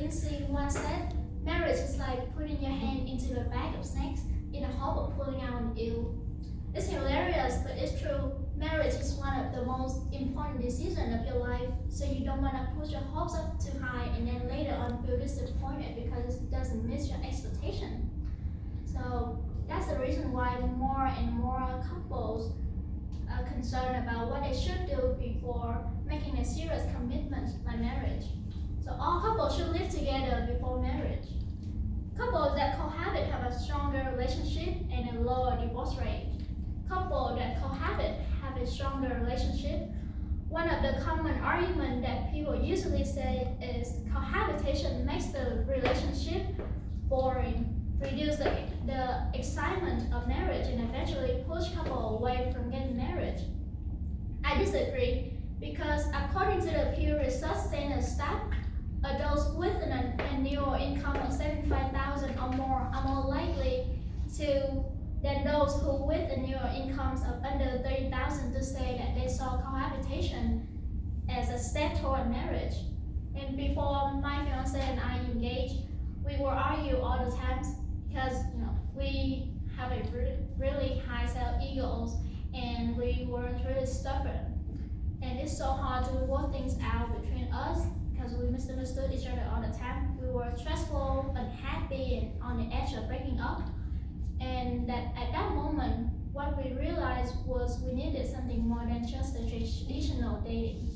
Lindsay once said, marriage is like putting your hand into the bag of snakes in the hope of pulling out an eel. It's hilarious, but it's true. Marriage is one of the most important decisions of your life, so you don't want to push your hopes up too high and then later on feel disappointed because it doesn't meet your expectation. So that's the reason why more and more couples are concerned about what they should do before making a serious commitment like marriage. So all couples should live together before marriage. Couples that cohabit have a stronger relationship and a lower divorce rate. Couples that cohabit have a stronger relationship. One of the common arguments that people usually say is cohabitation makes the relationship boring, reduce the excitement of marriage, and eventually push couples away from getting married. I disagree because according to the Pew Research Center stat, adults with an annual income of $75,000 or more are more likely than those who with annual incomes of under $30,000 to say that they saw cohabitation as a step toward marriage. And before my fiance and I engaged, we will argue all the time because we have a really high self-egos and we weren't really stubborn. And it's so hard to work things out between us because we misunderstood each other all the time. We were stressful, unhappy, and on the edge of breaking up. And that at that moment, what we realized was we needed something more than just a traditional dating.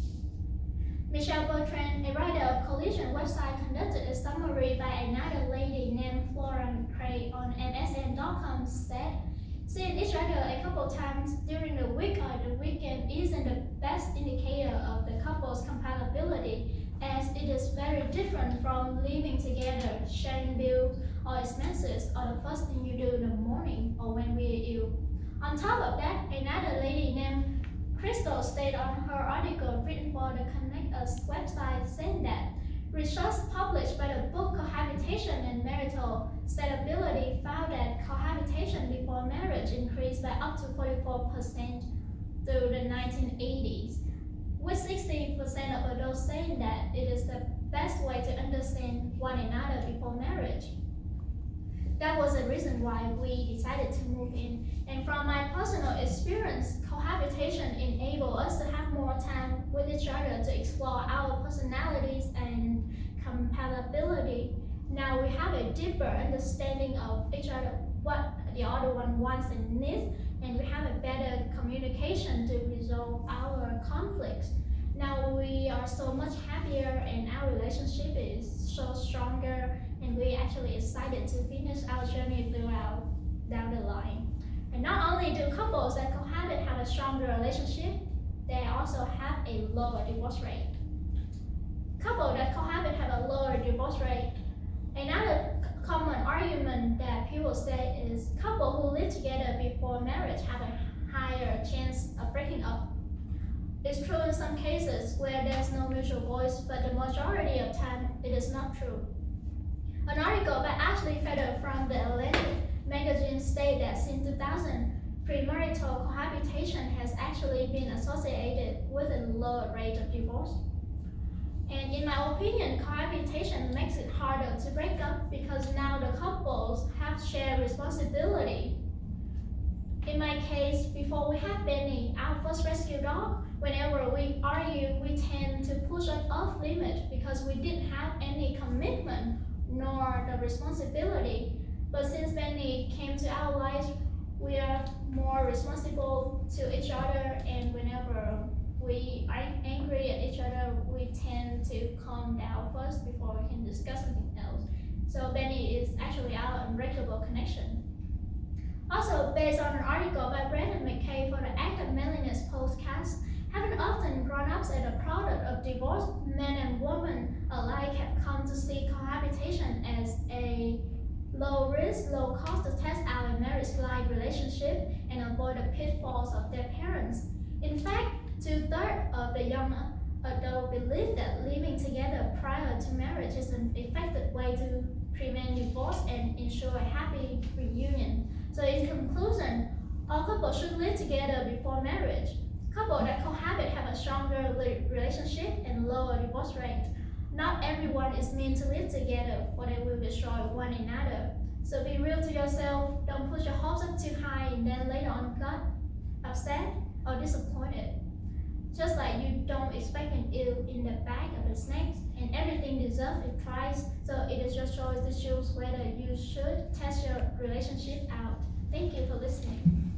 Michelle Bertrand, a writer of Collision website, conducted a summary by another lady named Flora McCrae on MSN.com said, seeing each other a couple times during the week or the weekend isn't the best indicator of the couple's compatibility, as it is very different from living together, sharing bills or expenses, or the first thing you do in the morning or when we're ill. On top of that, another lady named Crystal stated on her article written for the Connect Us website saying that research published by the book Cohabitation and Marital Stability found that cohabitation before marriage increased by up to 44% through the 1980s, with 60% of adults saying that it is the best way to understand one another before marriage. That was the reason why we decided to move in. And from my personal experience, cohabitation enabled us to have more time with each other to explore our personalities and compatibility. Now we have a deeper understanding of each other, what the other one wants and needs, and we have a better communication to resolve our conflicts. Now we are so much happier and our relationship is so stronger, and we're actually excited to finish our journey down the line. And not only do couples that cohabit have a stronger relationship, they also have a lower divorce rate. Couples that cohabit have a lower divorce rate. Another common argument that people say is couples who live together before marriage have a higher chance of breaking up. It's true in some cases where there's no mutual voice, but the majority of time it is not true. An article by Ashley Feather from the Atlantic magazine stated that since 2000, premarital cohabitation has actually been associated with a lower rate of divorce. And in my opinion, cohabitation makes it harder to break up because now the couples have shared responsibility. In my case, before we had Benny, our first rescue dog, whenever we argue, we tend to push it off limit because we didn't have any commitment nor the responsibility. But since Benny came to our lives, we are more responsible to each other, and whenever we are angry at each other, we tend to calm down first before we can discuss something else. So Benny is actually our unbreakable connection. Also, based on an article by Brandon McKay for the Act of Manliness podcast, having often grown up as a product of divorce, men and women alike have come to see cohabitation as a low risk, low cost to test out a marriage-like relationship and avoid the pitfalls of their parents. In fact, 2/3 of the young adults believe that living together prior to marriage is an effective way to prevent divorce and ensure a happy reunion. So in conclusion, all couples should live together before marriage. Couples that cohabit have a stronger relationship and lower divorce rate. not everyone is meant to live together, for they will destroy one another. So be real to yourself. Don't push your hopes up too high and then later on got upset or disappointed. Just like you don't expect an eel in the bag of the snakes, and everything deserves a price. So it is your choice to choose whether you should test your relationship out. Thank you for listening.